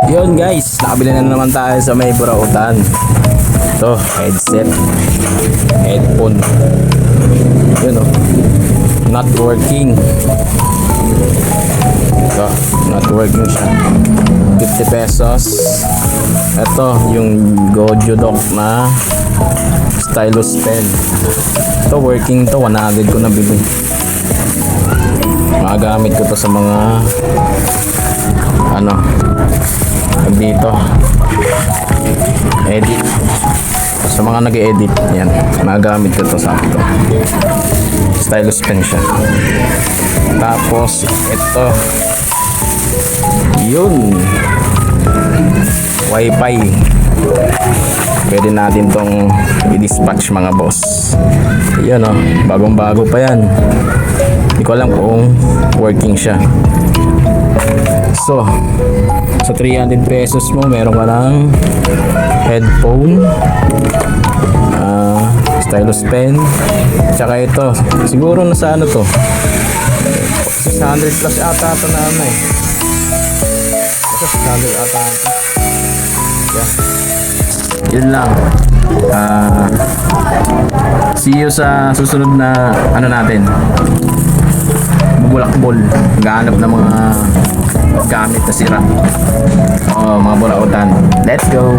Yun guys, nakabili na naman tayo sa may Burautan. Ito, headset, headphone. Yun o, not working. Ito, not working siya. 50 pesos. Ito, yung Gojo Dock na stylus pen. Ito, working to. 100 ko nabili. Magagamit ko to sa mga ano dito edit, sa mga nag-edit yan, magagamit ko to sa ito. Stylus pen siya. Tapos ito, yun, wifi. Pwede natin tong i-dispatch mga boss. Yan o, bagong bago pa yan. Hindi ko alam kung working siya. So, sa 300 pesos mo, meron ka ng headphone, stylus pen, tsaka ito. Siguro nasa ano to, 600 plus ata ito na ano eh. Ito 600 ata ito. Yan. Yun lang. See you sa susunod na ano natin, bubulakbol, maghanap ng mga gamit na sira o mga burautan. Let's go.